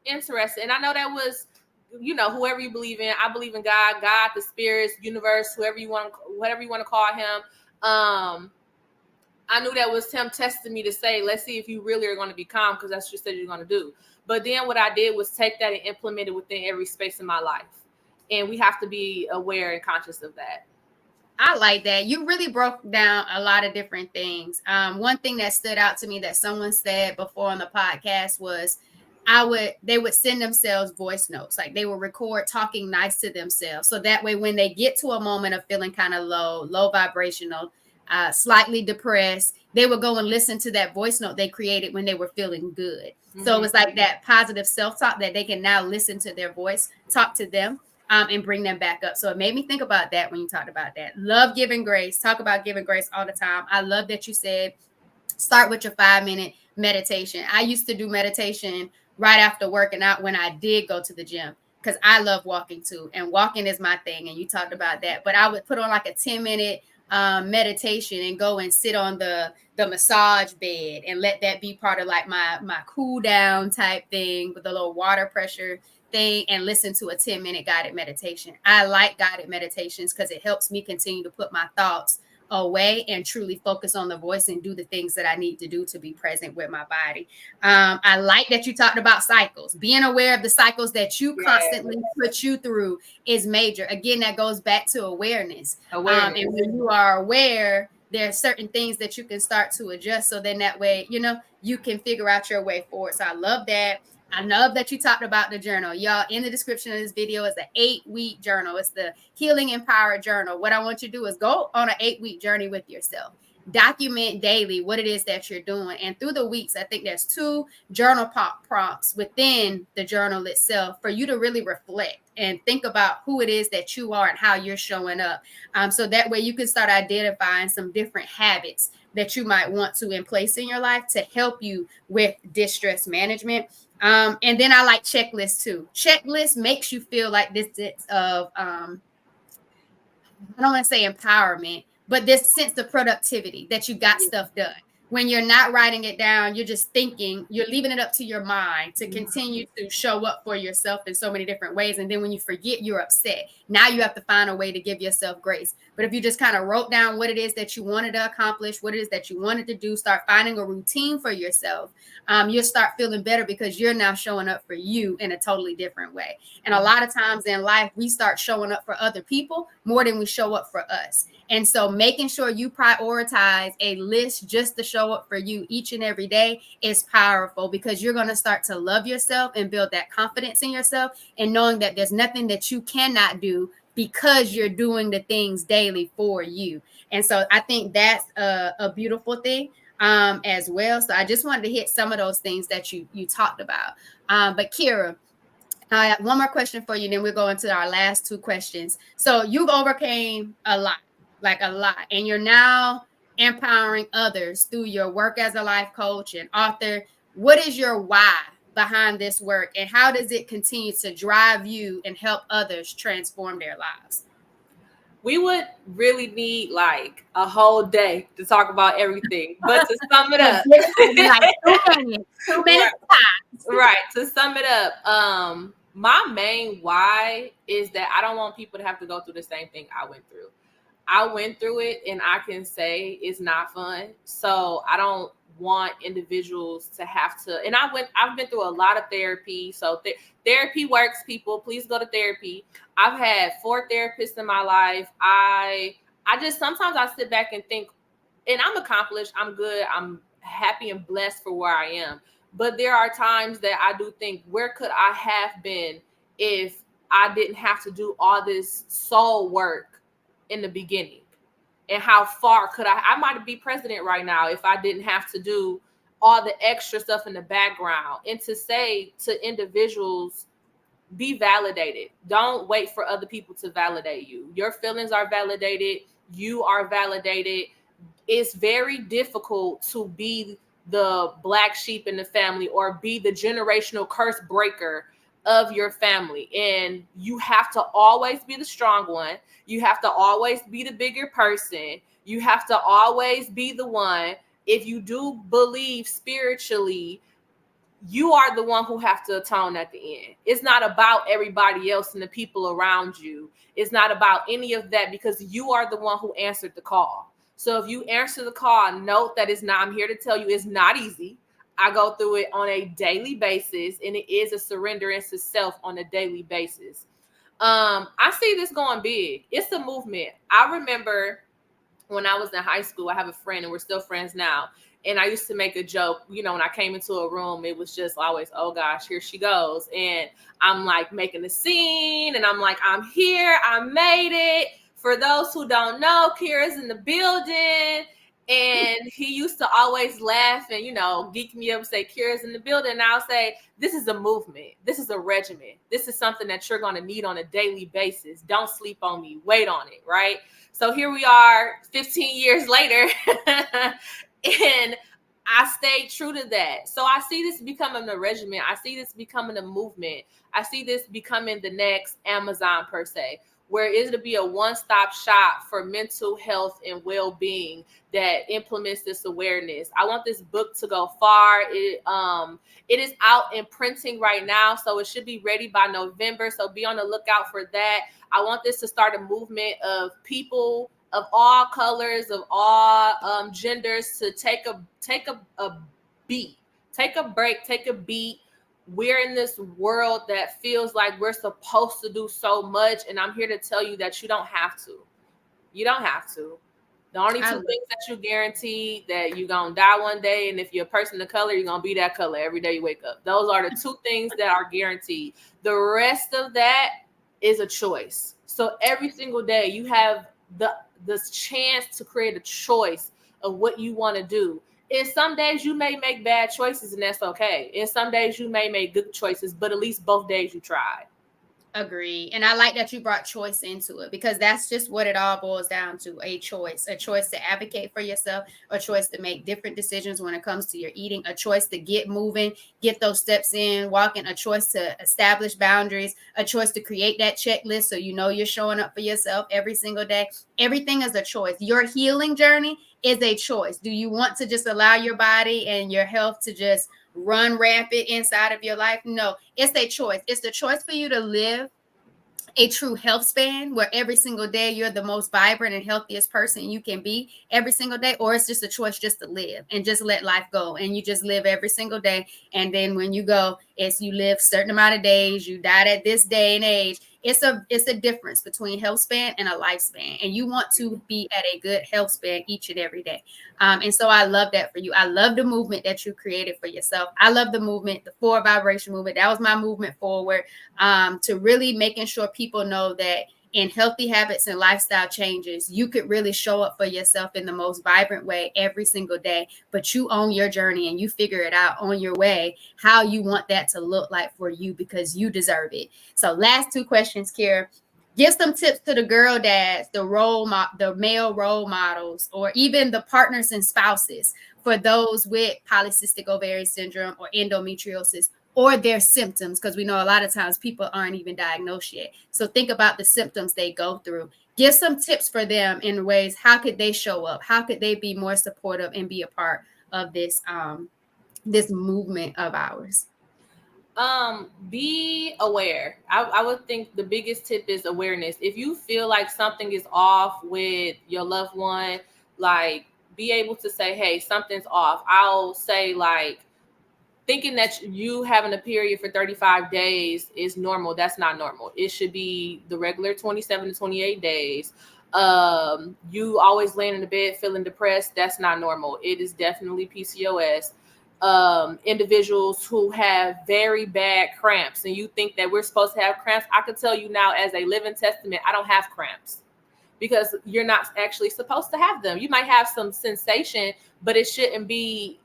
interesting. And I know that was, whoever you believe in. I believe in God, the spirits, universe, whatever you want to call him. I knew that was him testing me to say, let's see if you really are going to be calm, because that's what you said you're going to do. But then what I did was take that and implement it within every space in my life. And we have to be aware and conscious of that. I like that. You really broke down a lot of different things. One thing that stood out to me that someone said before on the podcast was, they would send themselves voice notes. Like, they would record talking nice to themselves. So that way, when they get to a moment of feeling kind of low vibrational, slightly depressed, they would go and listen to that voice note they created when they were feeling good. Mm-hmm. So it was like that positive self-talk that they can now listen to their voice, talk to them, and bring them back up. So it made me think about that when you talked about that. Love giving grace. Talk about giving grace all the time. I love that you said, start with your 5-minute meditation. I used to do meditation right after working out when I did go to the gym, because I love walking too. And walking is my thing. And you talked about that. But I would put on like a 10-minute meditation and go and sit on the massage bed and let that be part of like my cool down type thing, with a little water pressure thing, and listen to a 10-minute guided meditation. I like guided meditations because it helps me continue to put my thoughts away and truly focus on the voice and do the things that I need to do to be present with my body. I like that you talked about cycles. Being aware of the cycles that you constantly put you through is major. Again, that goes back to awareness. And when you are aware, there are certain things that you can start to adjust. So then that way, you can figure out your way forward. So I love that. I love that you talked about the journal. Y'all, in the description of this video is an 8-week journal. It's the Healing Empowered Journal. What I want you to do is go on an 8-week journey with yourself. Document daily what it is that you're doing. And through the weeks, I think there's 2 journal prompts within the journal itself for you to really reflect and think about who it is that you are and how you're showing up. So that way you can start identifying some different habits that you might want to in place in your life to help you with distress management. And then I like checklists too. Checklist makes you feel like this sense of, I don't want to say empowerment, but this sense of productivity that you got stuff done. When you're not writing it down, you're just thinking, you're leaving it up to your mind to continue to show up for yourself in so many different ways. And then when you forget, you're upset. Now you have to find a way to give yourself grace. But if you just kind of wrote down what it is that you wanted to accomplish, what it is that you wanted to do, start finding a routine for yourself, you'll start feeling better because you're now showing up for you in a totally different way. And a lot of times in life, we start showing up for other people more than we show up for us. And so making sure you prioritize a list just to show show up for you each and every day is powerful, because you're going to start to love yourself and build that confidence in yourself, and knowing that there's nothing that you cannot do because you're doing the things daily for you. And so I think that's a beautiful thing as well. So I just wanted to hit some of those things that you talked about. But Kira, I have one more question for you, then we'll go into our last two questions. So you've overcame a lot, like a lot, and you're now empowering others through your work as a life coach and author. What is your why behind this work, and how does it continue to drive you and help others transform their lives? We would really need like a whole day to talk about everything. But to sum it up, like 2 minutes times. Right. To sum it up, my main why is that I don't want people to have to go through the same thing I went through. I went through it, and I can say it's not fun. So I don't want individuals to have to, and I've been through a lot of therapy. So therapy works, people. Please go to therapy. I've had 4 therapists in my life. I just, sometimes I sit back and think, and I'm accomplished, I'm good, I'm happy and blessed for where I am. But there are times that I do think, where could I have been if I didn't have to do all this soul work in the beginning? And how far could I might be president right now if I didn't have to do all the extra stuff in the background. And to say to individuals, be validated. Don't wait for other people to validate you. Your feelings are validated. You are validated. It's very difficult to be the black sheep in the family or be the generational curse breaker of your family. And you have to always be the strong one. You have to always be the bigger person. You have to always be the one. If you do believe spiritually, you are the one who have to atone at the end. It's not about everybody else and the people around you. It's not about any of that, because you are the one who answered the call. So if you answer the call, note that it's not, I'm here to tell you, it's not easy. I go through it on a daily basis, and it is a surrenderance to self on a daily basis. I see this going big. It's a movement. I remember when I was in high school, I have a friend, and we're still friends now. And I used to make a joke, when I came into a room, it was just always, oh gosh, here she goes. And I'm like making a scene, and I'm like, I'm here, I made it. For those who don't know, Kira's in the building. And he used to always laugh and, geek me up and say, Kira's in the building. And I'll say, this is a movement. This is a regimen. This is something that you're going to need on a daily basis. Don't sleep on me. Wait on it. Right. So here we are 15 years later. And I stayed true to that. So I see this becoming a regimen. I see this becoming a movement. I see this becoming the next Amazon per se, where it'll be a one-stop shop for mental health and well-being that implements this awareness. I want this book to go far. It is out in printing right now, so it should be ready by November. So be on the lookout for that. I want this to start a movement of people of all colors, of all genders, to take a beat, take a break, take a beat. We're in this world that feels like we're supposed to do so much, and I'm here to tell you that you don't have to. You don't have to. The only 2 things that you guarantee, that you're going to die one day, and if you're a person of color, you're going to be that color every day you wake up. Those are the 2 things that are guaranteed. The rest of that is a choice. So every single day you have the chance to create a choice of what you want to do. And some days you may make bad choices, and that's okay. And some days you may make good choices, but at least both days you tried. Agree. And I like that you brought choice into it, because that's just what it all boils down to: a choice to advocate for yourself, a choice to make different decisions when it comes to your eating, a choice to get moving, get those steps in, walking, a choice to establish boundaries, a choice to create that checklist so you're showing up for yourself every single day. Everything is a choice. Your healing journey is a choice. Do you want to just allow your body and your health to just run rampant inside of your life? No, it's a choice. It's the choice for you to live a true health span, where every single day you're the most vibrant and healthiest person you can be every single day. Or it's just a choice just to live and just let life go, and you just live every single day. And then when you go, it's you live a certain amount of days, you died at this day and age, it's a difference between health span and a lifespan, and you want to be at a good health span each and every day. And so I love that for you. I love the movement that you created for yourself. I love the movement, the 4 vibration movement. That was my movement forward, to really making sure people know that in healthy habits and lifestyle changes, you could really show up for yourself in the most vibrant way every single day, but you own your journey and you figure it out on your way, how you want that to look like for you, because you deserve it. So last 2 questions, Kira. Give some tips to the girl dads, the male role models, or even the partners and spouses for those with polycystic ovarian syndrome or endometriosis, or their symptoms, because we know a lot of times people aren't even diagnosed yet. So think about the symptoms they go through. Give some tips for them in ways, how could they show up? How could they be more supportive and be a part of this this movement of ours? Be aware. I would think the biggest tip is awareness. If you feel like something is off with your loved one, like, be able to say, hey, something's off. I'll say, like, thinking that you having a period for 35 days is normal. That's not normal. It should be the regular 27 to 28 days. You always laying in the bed feeling depressed. That's not normal. It is definitely PCOS. Individuals who have very bad cramps, and you think that we're supposed to have cramps. I can tell you now, as a living testament, I don't have cramps, because you're not actually supposed to have them. You might have some sensation, but it shouldn't be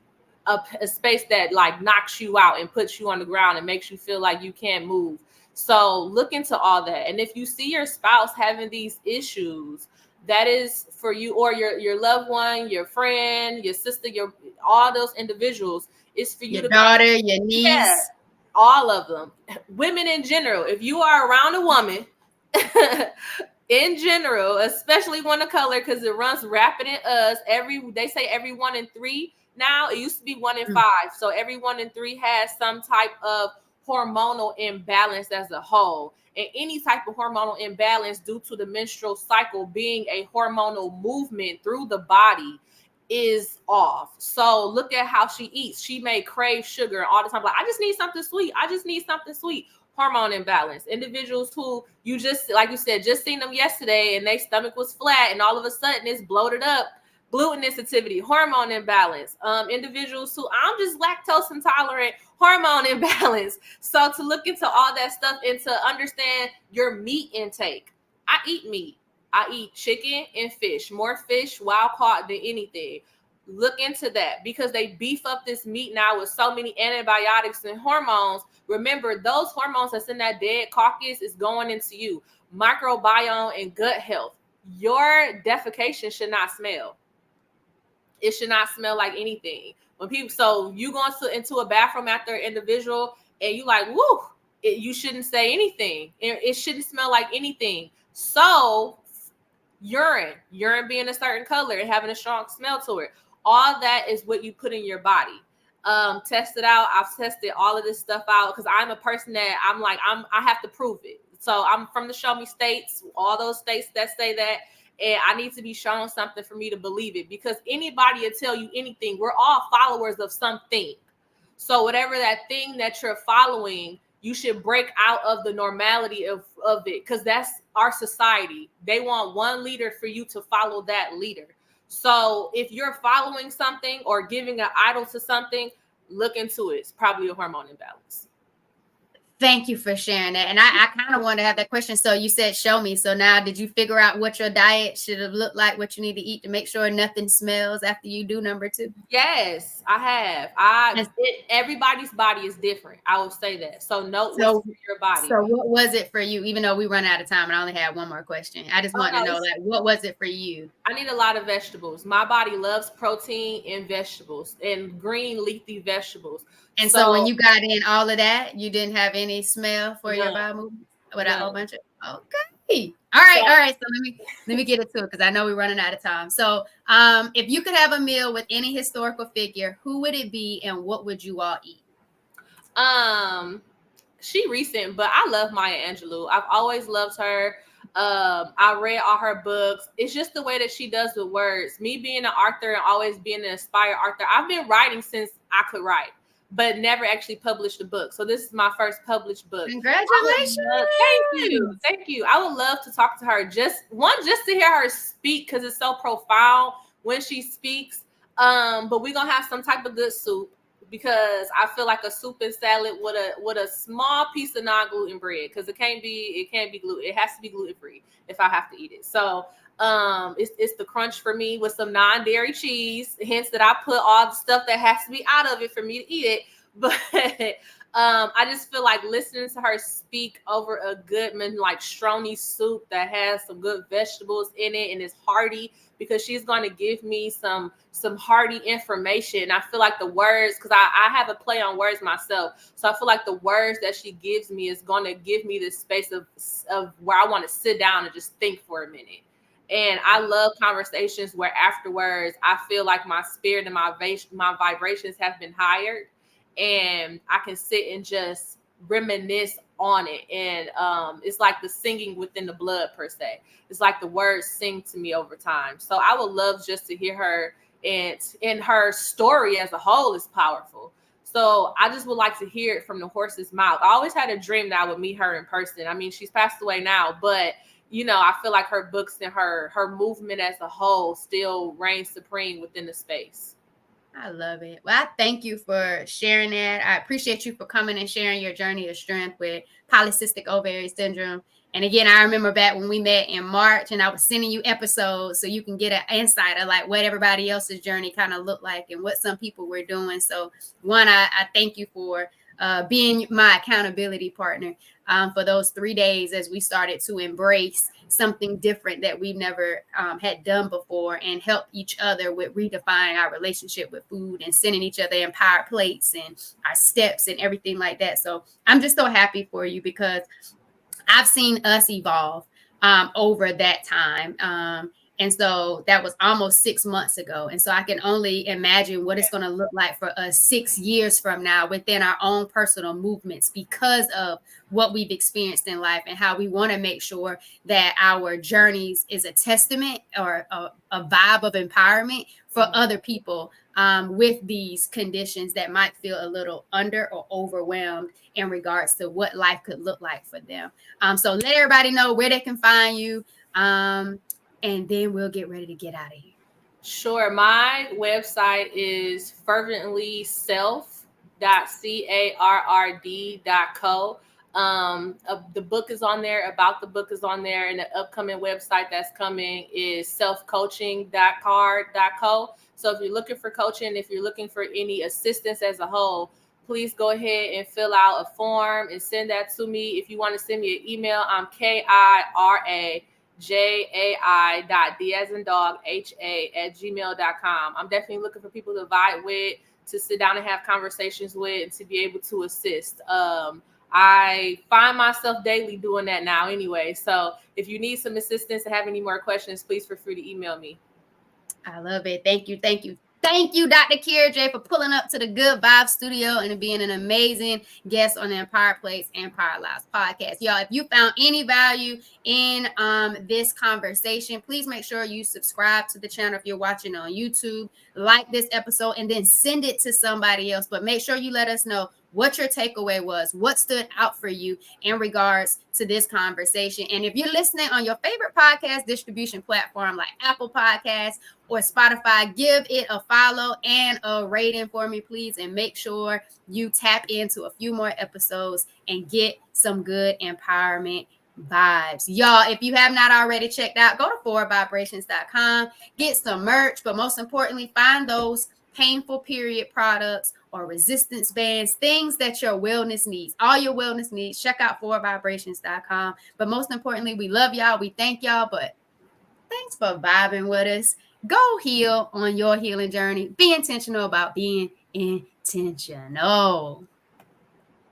a space that like knocks you out and puts you on the ground and makes you feel like you can't move. So look into all that. And if you see your spouse having these issues, that is for you, or your loved one, your friend, your sister, your all those individuals. It's for you Your to daughter, your niece, all of them, women in general. If you are around a woman, in general, especially one of color, because it runs rapid in us. They say every 1 in 3 now. It used to be 1 in 5. So every 1 in 3 has some type of hormonal imbalance as a whole. And any type of hormonal imbalance due to the menstrual cycle being a hormonal movement through the body is off. So look at how she eats. She may crave sugar all the time. Like, I just need something sweet. I just need something sweet. Hormone imbalance. Individuals who you just, like you said, just seen them yesterday and their stomach was flat and all of a sudden it's bloated up. Gluten sensitivity, hormone imbalance. Individuals who, I'm just lactose intolerant, hormone imbalance. So to look into all that stuff and to understand your meat intake. I eat meat. I eat chicken and fish, more fish wild caught than anything. Look into that, because they beef up this meat now with so many antibiotics and hormones. Remember, those hormones that's in that dead carcass is going into you. Microbiome and gut health. Your defecation should not smell. It should not smell like anything. When people, so you go into a bathroom after an individual and you like, woo, you shouldn't say anything. It shouldn't smell like anything. So urine being a certain color and having a strong smell to it, all that is what you put in your body. Test it out. I've tested all of this stuff out, because I'm a person that I have to prove it. So I'm from the show me states, all those states that say that, and I need to be shown something for me to believe it, because anybody will tell you anything. We're all followers of something. So whatever that thing that you're following, you should break out of the normality of it, because that's our society. They want one leader for you to follow that leader. So if you're following something or giving an idol to something, look into it. It's probably a hormone imbalance. Thank you for sharing that. And I kind of want to have that question. So you said show me. So now, did you figure out what your diet should have looked like, what you need to eat to make sure nothing smells after you do number 2? Yes, I have. Everybody's body is different. I will say that. So note what's for your body. So what was it for you? Even though we run out of time and I only have one more question, I just want to know, like, what was it for you? I need a lot of vegetables. My body loves protein and vegetables and green leafy vegetables. And so when you got in all of that, you didn't have any smell for your bowel movement without a whole bunch of, okay. All right. So let me get into it, because I know we're running out of time. So if you could have a meal with any historical figure, who would it be and what would you all eat? She recent, but I love Maya Angelou. I've always loved her. I read all her books. It's just the way that she does the words. Me being an author and always being an inspired author, I've been writing since I could write. but never actually published a book. So this is my first published book. Congratulations. Thank you. I would love to talk to her. Just to hear her speak, because it's so profound when she speaks. But we're gonna have some type of good soup, because I feel like a soup and salad with a small piece of non-gluten bread, because it can't be gluten. It has to be gluten free if I have to eat it. So it's the crunch for me with some non-dairy cheese. Hence that I put all the stuff that has to be out of it for me to eat it. But I just feel like listening to her speak over a good like stroni soup that has some good vegetables in it and is hearty, because she's going to give me some hearty information. I feel like the words, because I have a play on words myself, so I feel like the words that she gives me is going to give me this space of where I want to sit down and just think for a minute. And I love conversations where afterwards I feel like my spirit and my vibrations have been higher, and I can sit and just reminisce on it. And it's like the singing within the blood per se. It's like the words sing to me over time. So I would love just to hear her, and her story as a whole is powerful. So I just would like to hear it from the horse's mouth. I always had a dream that I would meet her in person. I mean, she's passed away now, but I feel like her books and her movement as a whole still reigns supreme within the space. I love it. Well, I thank you for sharing that. I appreciate you for coming and sharing your journey of strength with polycystic ovary syndrome. And again, I remember back when we met in March, and I was sending you episodes so you can get an insight of like what everybody else's journey kind of looked like and what some people were doing. So one, I thank you for being my accountability partner for those 3 days as we started to embrace something different that we've never had done before, and help each other with redefining our relationship with food and sending each other empowered plates and our steps and everything like that. So I'm just so happy for you, because I've seen us evolve over that time. And so that was almost 6 months ago. And so I can only imagine what it's going to look like for us 6 years from now within our own personal movements, because of what we've experienced in life, and how we want to make sure that our journeys is a testament or a vibe of empowerment for other people with these conditions that might feel a little under or overwhelmed in regards to what life could look like for them. So let everybody know where they can find you. And then we'll get ready to get out of here. Sure. My website is fervently self.carrd.co. The book is on there, about the book is on there, and the upcoming website that's coming is selfcoaching.carrd.co. So if you're looking for coaching, if you're looking for any assistance as a whole, please go ahead and fill out a form and send that to me. If you want to send me an email, I'm KIRAJAI.DASINDOGHA@gmail.com. I'm definitely looking for people to vibe with, to sit down and have conversations with, and to be able to assist. I find myself daily doing that now anyway. So if you need some assistance and have any more questions, please feel free to email me. I love it. Thank you. Thank you. Thank you, Dr. Kira J, for pulling up to the Good Vibe Studio and being an amazing guest on the Empower Plates, Empire Lives podcast. Y'all, if you found any value in this conversation, please make sure you subscribe to the channel if you're watching on YouTube, like this episode, and then send it to somebody else. But make sure you let us know what your takeaway was, what stood out for you in regards to this conversation. And if you're listening on your favorite podcast distribution platform like Apple Podcasts or Spotify, give it a follow and a rating for me, please. And make sure you tap into a few more episodes and get some good empowerment vibes. Y'all, if you have not already checked out, go to forwardvibrations.com, get some merch, but most importantly, find those painful period products or resistance bands, things that your wellness needs, all your wellness needs. Check out forwardvibrations.com. But most importantly, we love y'all. We thank y'all. But thanks for vibing with us. Go heal on your healing journey. Be intentional about being intentional.